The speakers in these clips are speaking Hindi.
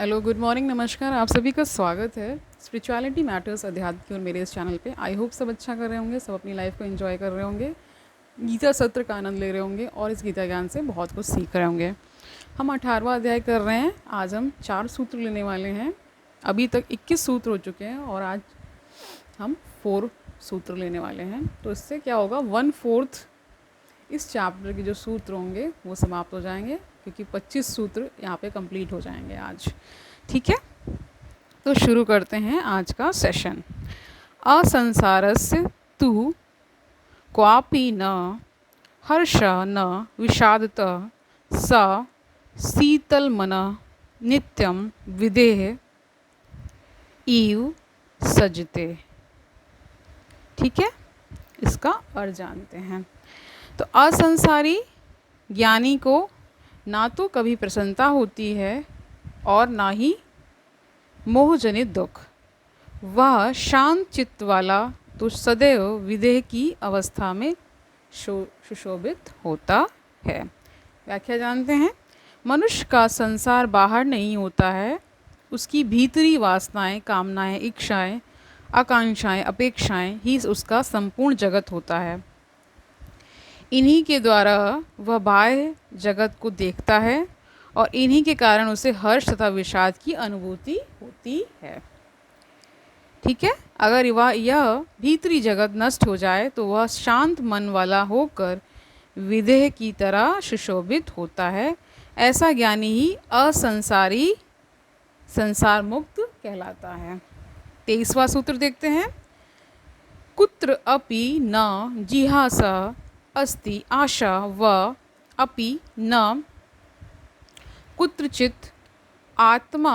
हेलो, गुड मॉर्निंग, नमस्कार। आप सभी का स्वागत है स्पिरिचुअलिटी मैटर्स अध्यात्म की और मेरे इस चैनल पे। आई होप सब अच्छा कर रहे होंगे, सब अपनी लाइफ को एंजॉय कर रहे होंगे, गीता सत्र का आनंद ले रहे होंगे और इस गीता ज्ञान से बहुत कुछ सीख रहे होंगे। हम 18वां अध्याय कर रहे हैं। आज हम 4 सूत्र लेने वाले हैं। अभी तक 21 सूत्र हो चुके हैं और आज हम 4 सूत्र लेने वाले हैं। तो इससे क्या होगा, 1/4 इस चैप्टर के जो सूत्र होंगे वो समाप्त हो जाएंगे, क्योंकि 25 सूत्र यहाँ पे कंप्लीट हो जाएंगे आज। ठीक है, तो शुरू करते हैं आज का सेशन। असंसारस्य तु क्वापि न हर्ष न विषादत स शीतलमनः नित्यं विदेह इव सजते। ठीक है, इसका अर्थ जानते हैं। तो असंसारी ज्ञानी को ना तो कभी प्रसन्नता होती है और ना ही मोहजनित दुख। वह शांत चित्त वाला तो सदैव विदेह की अवस्था में सुशोभित होता है। व्याख्या जानते हैं। मनुष्य का संसार बाहर नहीं होता है, उसकी भीतरी वासनाएं, कामनाएं, इच्छाएं, आकांक्षाएं, अपेक्षाएं ही उसका संपूर्ण जगत होता है। इन्हीं के द्वारा वह बाह्य जगत को देखता है और इन्हीं के कारण उसे हर्ष तथा विषाद की अनुभूति होती है। ठीक है, अगर यह भीतरी जगत नष्ट हो जाए तो वह शांत मन वाला होकर विदेह की तरह सुशोभित होता है। ऐसा ज्ञानी ही असंसारी, संसार मुक्त कहलाता है। 23वां सूत्र देखते हैं। कुत्र अपि न जिहासा अस्ति आशा व अपि न कुत्रचित् आत्मा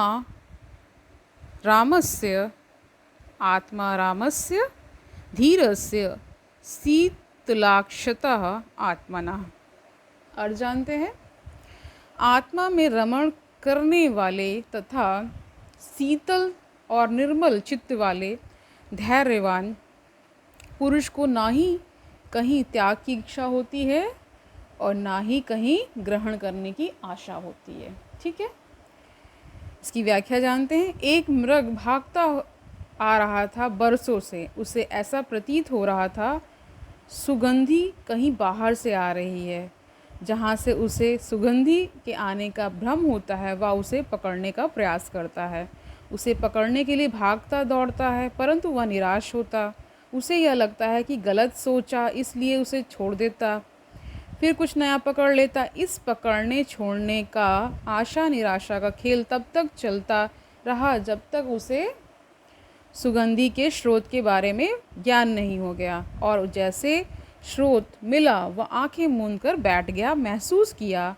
रामस्य धीरस्य शीतलाक्षतः आत्मनः। अर्थ जानते हैं। आत्मा में रमण करने वाले तथा शीतल और निर्मल चित्त वाले धैर्यवान पुरुष को ना ही कहीं त्याग की इच्छा होती है और ना ही कहीं ग्रहण करने की आशा होती है। ठीक है, इसकी व्याख्या जानते हैं। एक मृग भागता आ रहा था बरसों से। उसे ऐसा प्रतीत हो रहा था सुगंधी कहीं बाहर से आ रही है। जहाँ से उसे सुगंधी के आने का भ्रम होता है वह उसे पकड़ने का प्रयास करता है। उसे पकड़ने के लिए भागता दौड़ता है, परंतु वह निराश होता। उसे यह लगता है कि गलत सोचा, इसलिए उसे छोड़ देता। फिर कुछ नया पकड़ लेता। इस पकड़ने छोड़ने का आशा निराशा का खेल तब तक चलता रहा जब तक उसे सुगंधी के स्रोत के बारे में ज्ञान नहीं हो गया। और जैसे स्रोत मिला वह आंखें मूंद कर बैठ गया। महसूस किया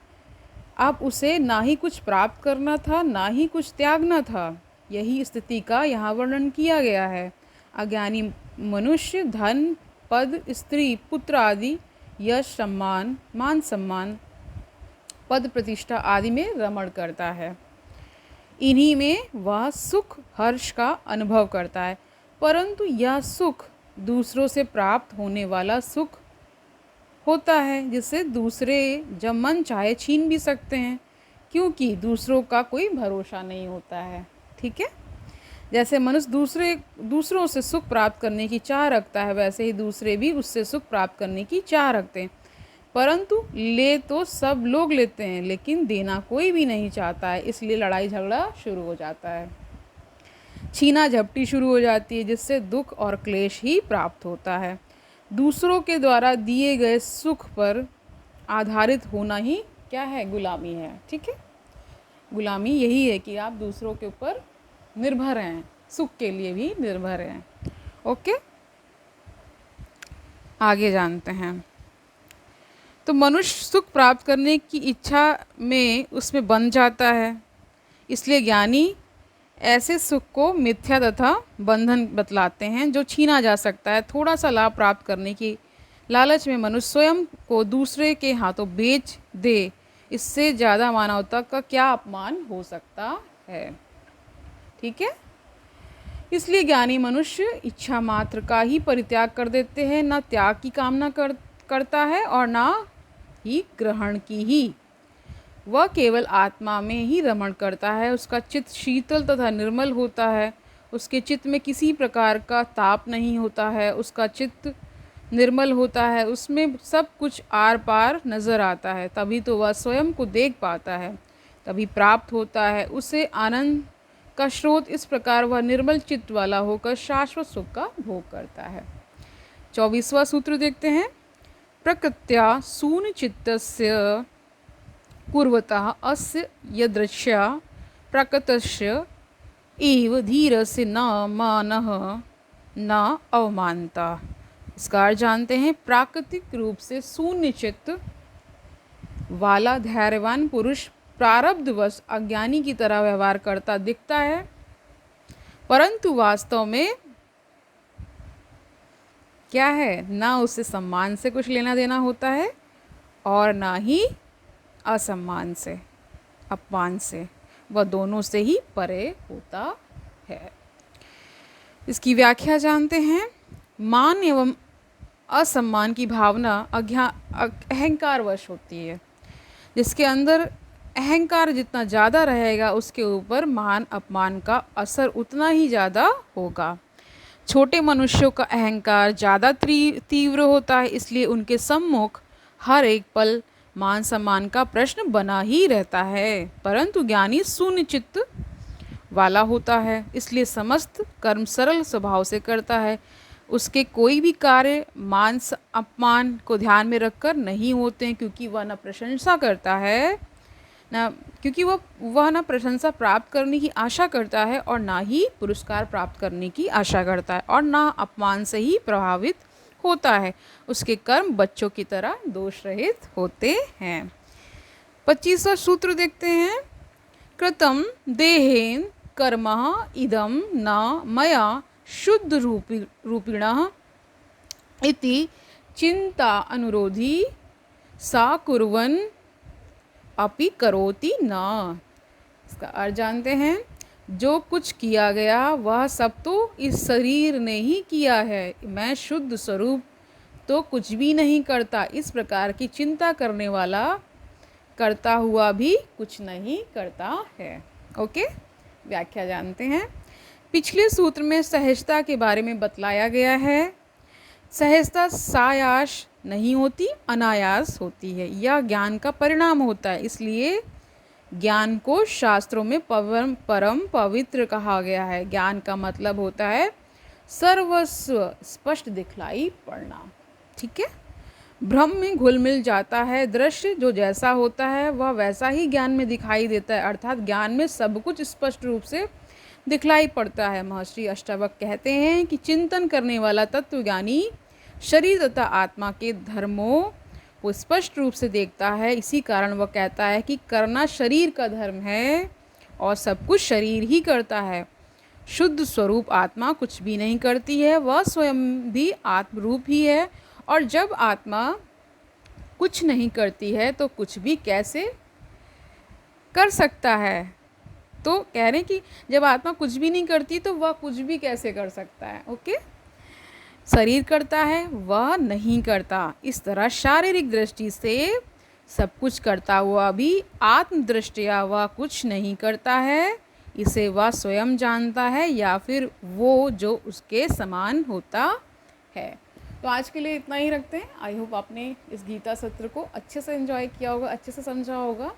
अब उसे ना ही कुछ प्राप्त करना था ना ही कुछ त्यागना था। यही स्थिति का यहाँ वर्णन किया गया है। अज्ञानी मनुष्य धन, पद, स्त्री, पुत्र आदि, यश, सम्मान, मान सम्मान, पद प्रतिष्ठा आदि में रमण करता है। इन्हीं में वह सुख हर्ष का अनुभव करता है, परंतु यह सुख दूसरों से प्राप्त होने वाला सुख होता है, जिससे दूसरे जब मन चाहे छीन भी सकते हैं, क्योंकि दूसरों का कोई भरोसा नहीं होता है। ठीक है, जैसे मनुष्य दूसरों से सुख प्राप्त करने की चाह रखता है, वैसे ही दूसरे भी उससे सुख प्राप्त करने की चाह रखते हैं, परंतु ले तो सब लोग लेते हैं लेकिन देना कोई भी नहीं चाहता है। इसलिए लड़ाई झगड़ा शुरू हो जाता है, छीना झपटी शुरू हो जाती है, जिससे दुख और क्लेश ही प्राप्त होता है। दूसरों के द्वारा दिए गए सुख पर आधारित होना ही क्या है, गुलामी है। ठीक है, गुलामी यही है कि आप दूसरों के ऊपर निर्भर हैं, सुख के लिए भी निर्भर हैं। ओके, आगे जानते हैं। तो मनुष्य सुख प्राप्त करने की इच्छा में उसमें बंध जाता है। इसलिए ज्ञानी ऐसे सुख को मिथ्या तथा बंधन बतलाते हैं, जो छीना जा सकता है। थोड़ा सा लाभ प्राप्त करने की लालच में मनुष्य स्वयं को दूसरे के हाथों बेच दे। इससे ज़्यादा मानवता का क्या अपमान हो सकता है। ठीक है, इसलिए ज्ञानी मनुष्य इच्छा मात्र का ही परित्याग कर देते हैं, ना त्याग की कामना करता है और ना ही ग्रहण की ही। वह केवल आत्मा में ही रमण करता है। उसका चित्त शीतल तथा निर्मल होता है। उसके चित्त में किसी प्रकार का ताप नहीं होता है। उसका चित्त निर्मल होता है, उसमें सब कुछ आर पार नज़र आता है। तभी तो वह स्वयं को देख पाता है, तभी प्राप्त होता है उसे आनंद का स्रोत। इस प्रकार वह निर्मल चित्त वाला होकर शाश्वत सुख का भोग करता है। 24वां सूत्र देखते हैं। प्रकृत्या शून्य चित्तस्य पूर्वतः अस्य यदृच्छया प्रकृतस्य एव धीरस्य न मानः न अवमानता। इसका अर्थ जानते हैं। प्राकृतिक रूप से शून्य चित्त वाला धैर्यवान पुरुष प्रारब्धवश अज्ञानी की तरह व्यवहार करता दिखता है, परंतु वास्तव में क्या है, ना उसे सम्मान से कुछ लेना देना होता है और ना ही असम्मान से, अपमान से। वह दोनों से ही परे होता है। इसकी व्याख्या जानते हैं। मान एवं असम्मान की भावना अहंकारवश होती है। जिसके अंदर अहंकार जितना ज़्यादा रहेगा उसके ऊपर मान अपमान का असर उतना ही ज़्यादा होगा। छोटे मनुष्यों का अहंकार ज़्यादा तीव्र होता है, इसलिए उनके सम्मुख हर एक पल मान सम्मान का प्रश्न बना ही रहता है। परंतु ज्ञानी शून्य चित्त वाला होता है, इसलिए समस्त कर्म सरल स्वभाव से करता है। उसके कोई भी कार्य मान अपमान को ध्यान में रखकर नहीं होते हैं, क्योंकि वह न प्रशंसा करता है, वह न प्रशंसा प्राप्त करने की आशा करता है और ना ही पुरस्कार प्राप्त करने की आशा करता है, और ना अपमान से ही प्रभावित होता है। उसके कर्म बच्चों की तरह दोष रहित होते हैं। 25वां सूत्र देखते हैं। कृतं देहेन कर्मः इदं न मया शुद्ध रूपिणः इति चिंता अनुरोधी सा कुर्वन् अपि करोति न। इसका अर्थ जानते हैं। जो कुछ किया गया वह सब तो इस शरीर ने ही किया है। मैं शुद्ध स्वरूप तो कुछ भी नहीं करता। इस प्रकार की चिंता करने वाला करता हुआ भी कुछ नहीं करता है। ओके, व्याख्या जानते हैं। पिछले सूत्र में सहजता के बारे में बतलाया गया है। सहजता सायास नहीं होती, अनायास होती है। यह ज्ञान का परिणाम होता है, इसलिए ज्ञान को शास्त्रों में परम पवित्र कहा गया है। ज्ञान का मतलब होता है सर्वस्व स्पष्ट दिखलाई पड़ना। ठीक है, भ्रम में घुल मिल जाता है। दृश्य जो जैसा होता है वह वैसा ही ज्ञान में दिखाई देता है, अर्थात ज्ञान में सब कुछ स्पष्ट रूप से दिखलाई पड़ता है। महर्षि अष्टावक्र कहते हैं कि चिंतन करने वाला तत्वज्ञानी शरीर तथा आत्मा के धर्मों को स्पष्ट रूप से देखता है। इसी कारण वह कहता है कि करना शरीर का धर्म है और सब कुछ शरीर ही करता है। शुद्ध स्वरूप आत्मा कुछ भी नहीं करती है, वह स्वयं भी आत्मरूप ही है। और जब आत्मा कुछ नहीं करती है तो कुछ भी कैसे कर सकता है। तो कह रहे हैं कि जब आत्मा कुछ भी नहीं करती तो वह कुछ भी कैसे कर सकता है। ओके, शरीर करता है, वह नहीं करता। इस तरह शारीरिक दृष्टि से सब कुछ करता हुआ भी आत्मदृष्टिया वह कुछ नहीं करता है। इसे वह स्वयं जानता है या फिर वो जो उसके समान होता है। तो आज के लिए इतना ही रखते हैं। आई होप आपने इस गीता सत्र को अच्छे से एंजॉय किया होगा, अच्छे से समझा होगा।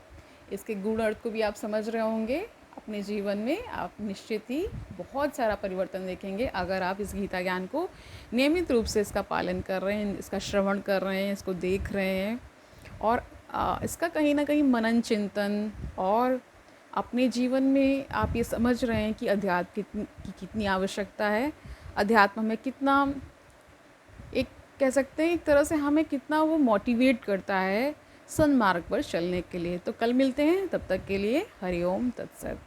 इसके गूढ़ अर्थ को भी आप समझ रहे होंगे। अपने जीवन में आप निश्चित ही बहुत सारा परिवर्तन देखेंगे अगर आप इस गीता ज्ञान को नियमित रूप से इसका पालन कर रहे हैं, इसका श्रवण कर रहे हैं, इसको देख रहे हैं और इसका कहीं ना कहीं मनन चिंतन और अपने जीवन में आप ये समझ रहे हैं कि अध्यात्म की कितनी आवश्यकता है। अध्यात्म में कितना एक कह सकते हैं एक तरह से हमें कितना वो मोटिवेट करता है सन्मार्ग पर चलने के लिए। तो कल मिलते हैं, तब तक के लिए हरि ओम तत्सत।